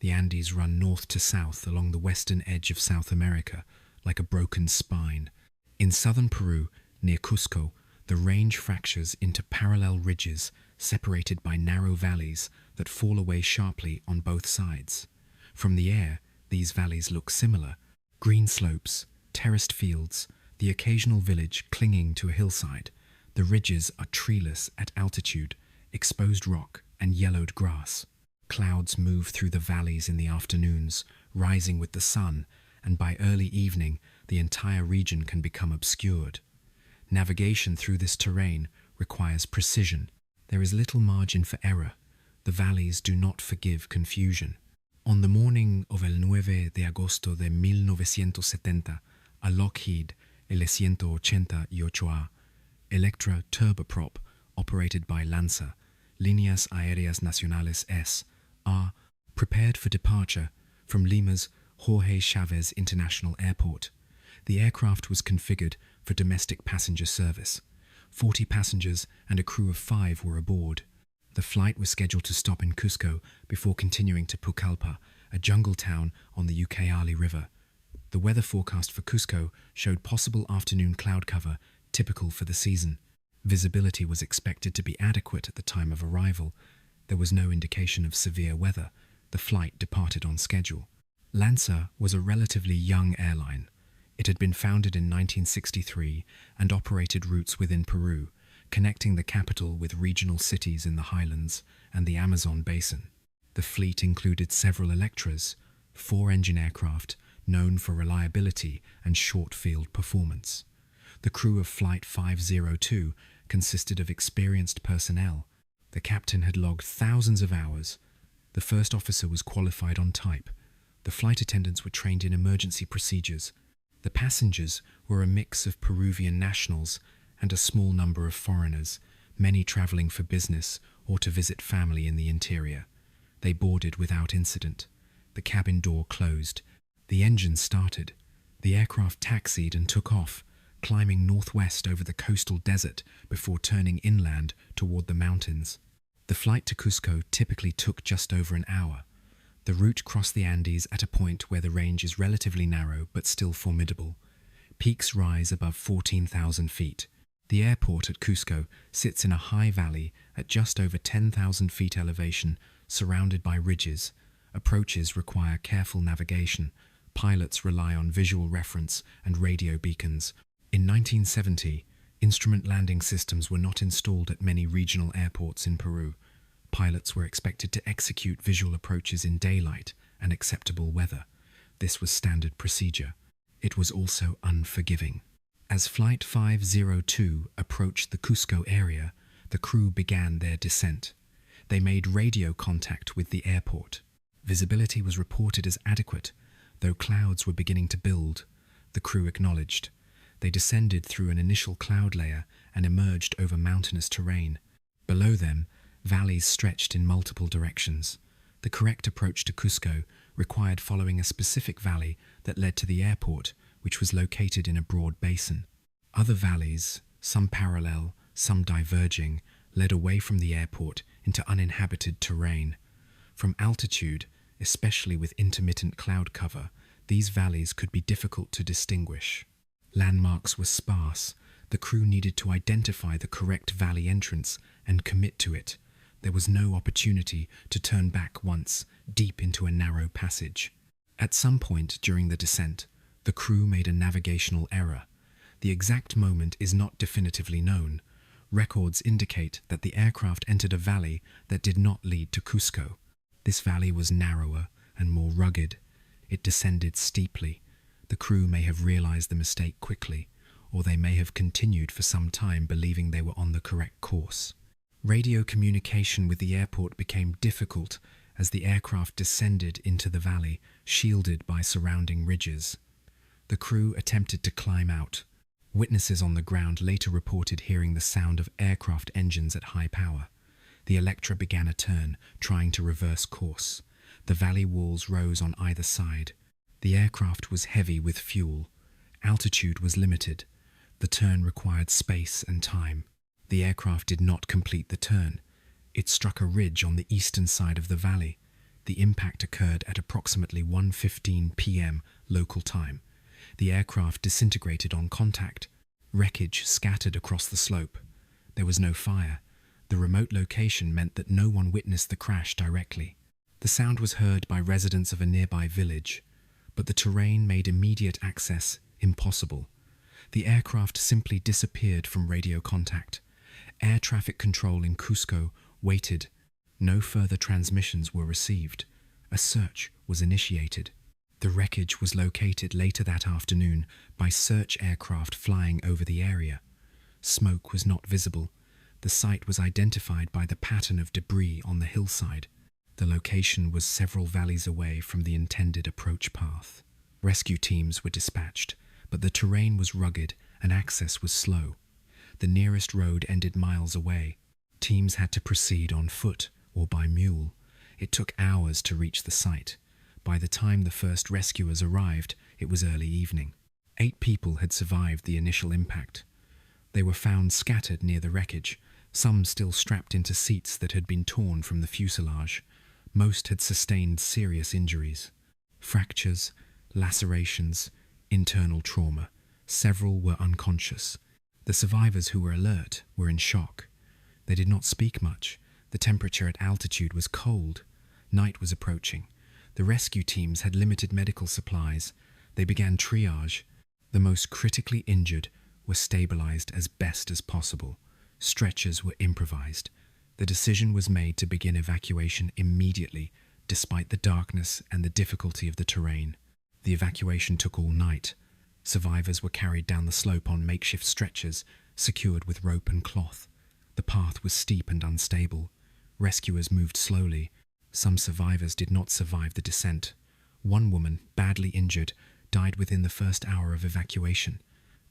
The Andes run north to south along the western edge of South America, like a broken spine. In southern Peru, near Cusco, the range fractures into parallel ridges separated by narrow valleys that fall away sharply on both sides. From the air, these valleys look similar: green slopes, terraced fields, the occasional village clinging to a hillside. The ridges are treeless at altitude, exposed rock and yellowed grass. Clouds move through the valleys in the afternoons, rising with the sun, and by early evening the entire region can become obscured. Navigation through this terrain requires precision. There is little margin for error. The valleys do not forgive confusion. On the morning of el 9 de agosto de 1970, a Lockheed L-188A Electra turboprop operated by Lanza, Líneas Aéreas Nacionales S.A., prepared for departure from Lima's Jorge Chávez International Airport. The aircraft was configured for domestic passenger service. 40 passengers and a crew of 5 were aboard. The flight was scheduled to stop in Cusco before continuing to Pucallpa, a jungle town on the Ucayali River. The weather forecast for Cusco showed possible afternoon cloud cover, typical for the season. Visibility was expected to be adequate at the time of arrival. There was no indication of severe weather. The flight departed on schedule. Lanza was a relatively young airline. It had been founded in 1963 and operated routes within Peru, connecting the capital with regional cities in the highlands and the Amazon basin. The fleet included several Electras, 4-engine aircraft known for reliability and short-field performance. The crew of Flight 502 consisted of experienced personnel. The captain had logged thousands of hours. The first officer was qualified on type. The flight attendants were trained in emergency procedures. The passengers were a mix of Peruvian nationals and a small number of foreigners, many traveling for business or to visit family in the interior. They boarded without incident. The cabin door closed. The engine started. The aircraft taxied and took off, climbing northwest over the coastal desert before turning inland toward the mountains. The flight to Cusco typically took just over an hour. The route crossed the Andes at a point where the range is relatively narrow but still formidable. Peaks rise above 14,000 feet. The airport at Cusco sits in a high valley at just over 10,000 feet elevation, surrounded by ridges. Approaches require careful navigation. Pilots rely on visual reference and radio beacons. In 1970, instrument landing systems were not installed at many regional airports in Peru. Pilots were expected to execute visual approaches in daylight and acceptable weather. This was standard procedure. It was also unforgiving. As Flight 502 approached the Cusco area, the crew began their descent. They made radio contact with the airport. Visibility was reported as adequate, though clouds were beginning to build. The crew acknowledged. They descended through an initial cloud layer and emerged over mountainous terrain. Below them, valleys stretched in multiple directions. The correct approach to Cusco required following a specific valley that led to the airport, which was located in a broad basin. Other valleys, some parallel, some diverging, led away from the airport into uninhabited terrain. From altitude, especially with intermittent cloud cover, these valleys could be difficult to distinguish. Landmarks were sparse. The crew needed to identify the correct valley entrance and commit to it. There was no opportunity to turn back once, deep into a narrow passage. At some point during the descent, the crew made a navigational error. The exact moment is not definitively known. Records indicate that the aircraft entered a valley that did not lead to Cusco. This valley was narrower and more rugged. It descended steeply. The crew may have realized the mistake quickly, or they may have continued for some time believing they were on the correct course. Radio communication with the airport became difficult as the aircraft descended into the valley, shielded by surrounding ridges. The crew attempted to climb out. Witnesses on the ground later reported hearing the sound of aircraft engines at high power. The Electra began a turn, trying to reverse course. The valley walls rose on either side. The aircraft was heavy with fuel. Altitude was limited. The turn required space and time. The aircraft did not complete the turn. It struck a ridge on the eastern side of the valley. The impact occurred at approximately 1:15 p.m. local time. The aircraft disintegrated on contact. Wreckage scattered across the slope. There was no fire. The remote location meant that no one witnessed the crash directly. The sound was heard by residents of a nearby village, but the terrain made immediate access impossible. The aircraft simply disappeared from radio contact. Air traffic control in Cusco waited. No further transmissions were received. A search was initiated. The wreckage was located later that afternoon by search aircraft flying over the area. Smoke was not visible. The site was identified by the pattern of debris on the hillside. The location was several valleys away from the intended approach path. Rescue teams were dispatched, but the terrain was rugged and access was slow. The nearest road ended miles away. Teams had to proceed on foot or by mule. It took hours to reach the site. By the time the first rescuers arrived, it was early evening. 8 people had survived the initial impact. They were found scattered near the wreckage, some still strapped into seats that had been torn from the fuselage. Most had sustained serious injuries. Fractures, lacerations, internal trauma. Several were unconscious. The survivors who were alert were in shock. They did not speak much. The temperature at altitude was cold. Night was approaching. The rescue teams had limited medical supplies. They began triage. The most critically injured were stabilized as best as possible. Stretchers were improvised. The decision was made to begin evacuation immediately, despite the darkness and the difficulty of the terrain. The evacuation took all night. Survivors were carried down the slope on makeshift stretchers, secured with rope and cloth. The path was steep and unstable. Rescuers moved slowly. Some survivors did not survive the descent. One woman, badly injured, died within the first hour of evacuation.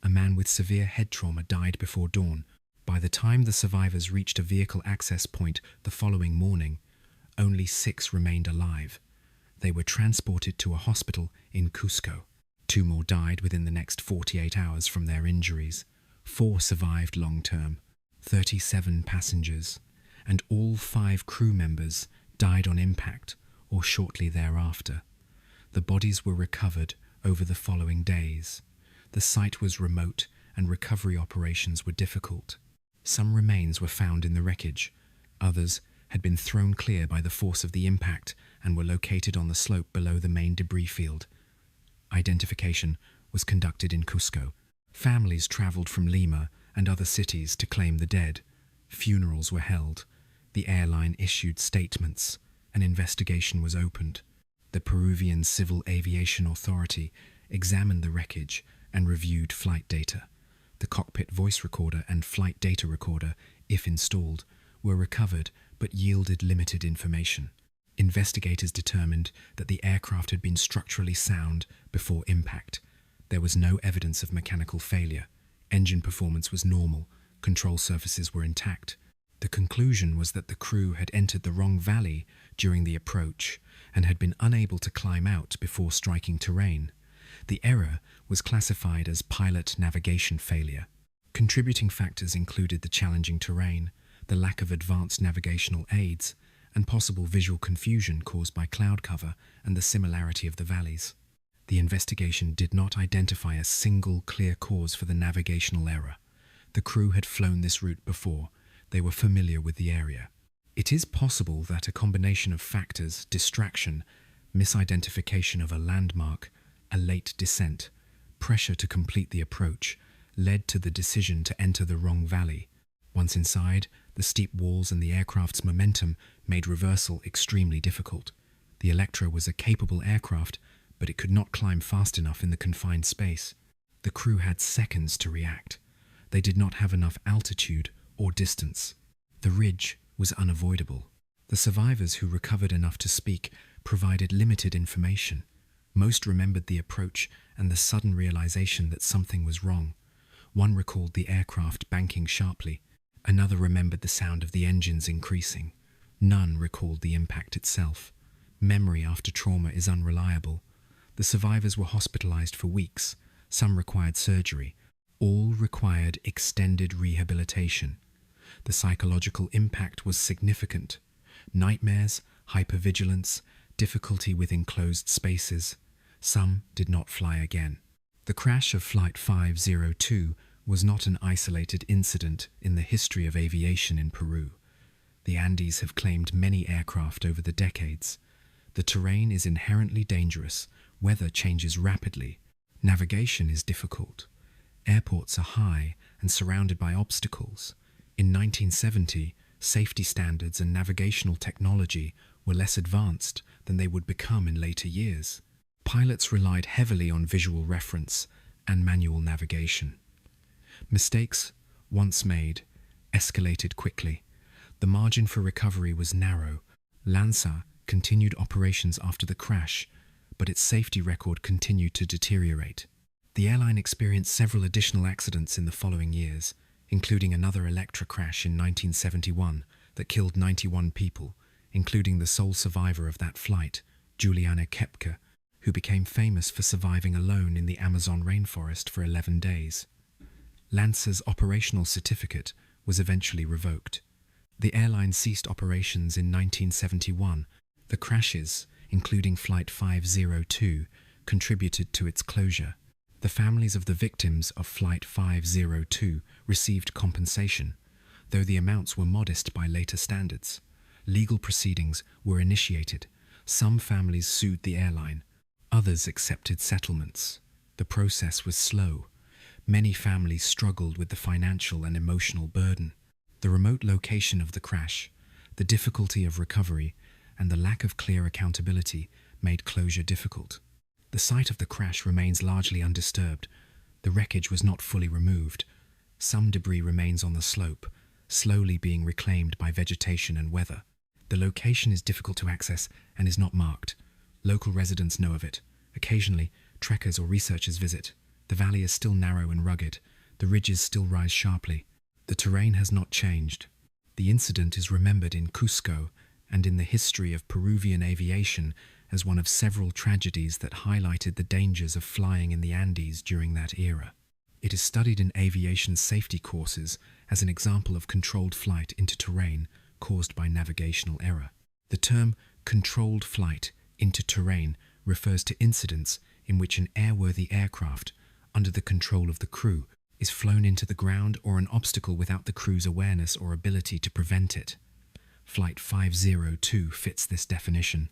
A man with severe head trauma died before dawn. By the time the survivors reached a vehicle access point the following morning, only 6 remained alive. They were transported to a hospital in Cusco. 2 more died within the next 48 hours from their injuries. 4 survived long-term. 37 passengers, and all 5 crew members died on impact or shortly thereafter. The bodies were recovered over the following days. The site was remote and recovery operations were difficult. Some remains were found in the wreckage. Others had been thrown clear by the force of the impact and were located on the slope below the main debris field. Identification was conducted in Cusco. Families traveled from Lima and other cities to claim the dead. Funerals were held. The airline issued statements. An investigation was opened. The Peruvian Civil Aviation Authority examined the wreckage and reviewed flight data. The cockpit voice recorder and flight data recorder, if installed, were recovered but yielded limited information. Investigators determined that the aircraft had been structurally sound before impact. There was no evidence of mechanical failure. Engine performance was normal. Control surfaces were intact. The conclusion was that the crew had entered the wrong valley during the approach and had been unable to climb out before striking terrain. The error was classified as pilot navigation failure. Contributing factors included the challenging terrain, the lack of advanced navigational aids, and possible visual confusion caused by cloud cover and the similarity of the valleys. The investigation did not identify a single clear cause for the navigational error. The crew had flown this route before. They were familiar with the area. It is possible that a combination of factors, distraction, misidentification of a landmark, a late descent, pressure to complete the approach, led to the decision to enter the wrong valley. Once inside, the steep walls and the aircraft's momentum made reversal extremely difficult. The Electra was a capable aircraft, but it could not climb fast enough in the confined space. The crew had seconds to react. They did not have enough altitude or distance. The ridge was unavoidable. The survivors who recovered enough to speak provided limited information. Most remembered the approach and the sudden realization that something was wrong. One recalled the aircraft banking sharply. Another remembered the sound of the engines increasing. None recalled the impact itself. Memory after trauma is unreliable. The survivors were hospitalized for weeks. Some required surgery. All required extended rehabilitation. The psychological impact was significant. Nightmares, hypervigilance, difficulty with enclosed spaces. Some did not fly again. The crash of Flight 502 was not an isolated incident in the history of aviation in Peru. The Andes have claimed many aircraft over the decades. The terrain is inherently dangerous, weather changes rapidly, navigation is difficult. Airports are high and surrounded by obstacles. In 1970, safety standards and navigational technology were less advanced than they would become in later years. Pilots relied heavily on visual reference and manual navigation. Mistakes, once made, escalated quickly. The margin for recovery was narrow. LANSA continued operations after the crash, but its safety record continued to deteriorate. The airline experienced several additional accidents in the following years, including another Electra crash in 1971 that killed 91 people, including the sole survivor of that flight, Juliana Kepke, who became famous for surviving alone in the Amazon rainforest for 11 days. LANSA's operational certificate was eventually revoked. The airline ceased operations in 1971. The crashes, including Flight 502, contributed to its closure. The families of the victims of Flight 502 received compensation, though the amounts were modest by later standards. Legal proceedings were initiated. Some families sued the airline. Others accepted settlements. The process was slow. Many families struggled with the financial and emotional burden. The remote location of the crash, the difficulty of recovery, and the lack of clear accountability made closure difficult. The site of the crash remains largely undisturbed. The wreckage was not fully removed. Some debris remains on the slope, slowly being reclaimed by vegetation and weather. The location is difficult to access and is not marked. Local residents know of it. Occasionally, trekkers or researchers visit. The valley is still narrow and rugged. The ridges still rise sharply. The terrain has not changed. The incident is remembered in Cusco and in the history of Peruvian aviation as one of several tragedies that highlighted the dangers of flying in the Andes during that era. It is studied in aviation safety courses as an example of controlled flight into terrain caused by navigational error. The term controlled flight into terrain refers to incidents in which an airworthy aircraft, under the control of the crew, is flown into the ground or an obstacle without the crew's awareness or ability to prevent it. Flight 502 fits this definition.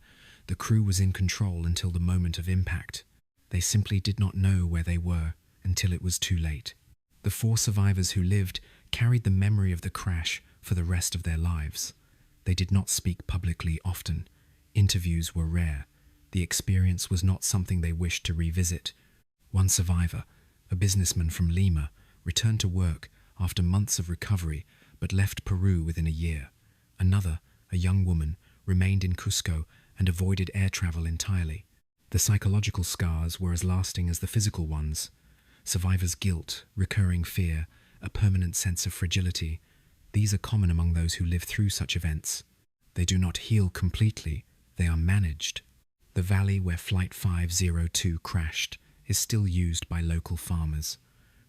The crew was in control until the moment of impact. They simply did not know where they were until it was too late. The 4 survivors who lived carried the memory of the crash for the rest of their lives. They did not speak publicly often. Interviews were rare. The experience was not something they wished to revisit. One survivor, a businessman from Lima, returned to work after months of recovery but left Peru within a year. Another, a young woman, remained in Cusco and avoided air travel entirely. The psychological scars were as lasting as the physical ones. Survivors' guilt, recurring fear, a permanent sense of fragility. These are common among those who live through such events. They do not heal completely, they are managed. The valley where Flight 502 crashed is still used by local farmers.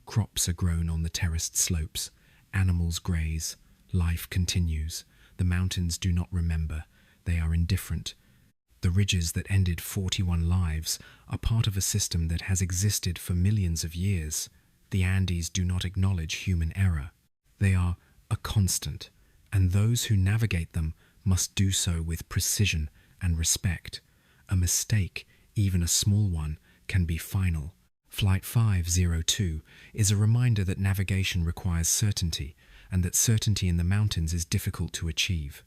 Crops are grown on the terraced slopes. Animals graze. Life continues. The mountains do not remember. They are indifferent. The ridges that ended 41 lives are part of a system that has existed for millions of years. The Andes do not acknowledge human error. They are a constant, and those who navigate them must do so with precision and respect. A mistake, even a small one, can be final. Flight 502 is a reminder that navigation requires certainty, and that certainty in the mountains is difficult to achieve.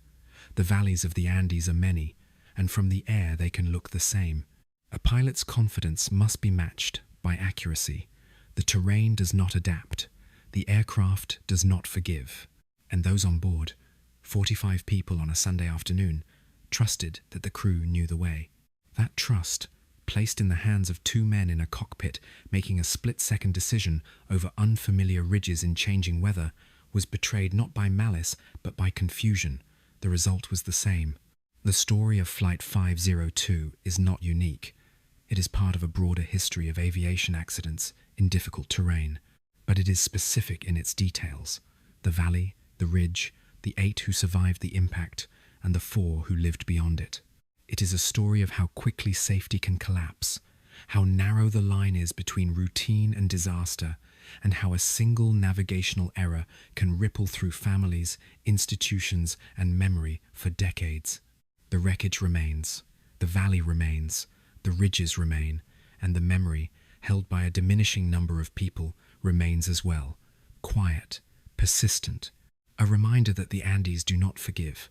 The valleys of the Andes are many, and from the air they can look the same. A pilot's confidence must be matched by accuracy. The terrain does not adapt. The aircraft does not forgive. And those on board, 45 people on a Sunday afternoon, trusted that the crew knew the way. That trust, placed in the hands of 2 men in a cockpit making a split-second decision over unfamiliar ridges in changing weather, was betrayed not by malice but by confusion. The result was the same. The story of Flight 502 is not unique. It is part of a broader history of aviation accidents in difficult terrain, but it is specific in its details. The valley, the ridge, the 8 who survived the impact, and the 4 who lived beyond it. It is a story of how quickly safety can collapse, how narrow the line is between routine and disaster, and how a single navigational error can ripple through families, institutions, and memory for decades. The wreckage remains, the valley remains, the ridges remain, and the memory, held by a diminishing number of people, remains as well, quiet, persistent, a reminder that the Andes do not forgive,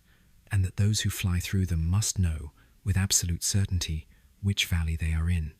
and that those who fly through them must know, with absolute certainty, which valley they are in.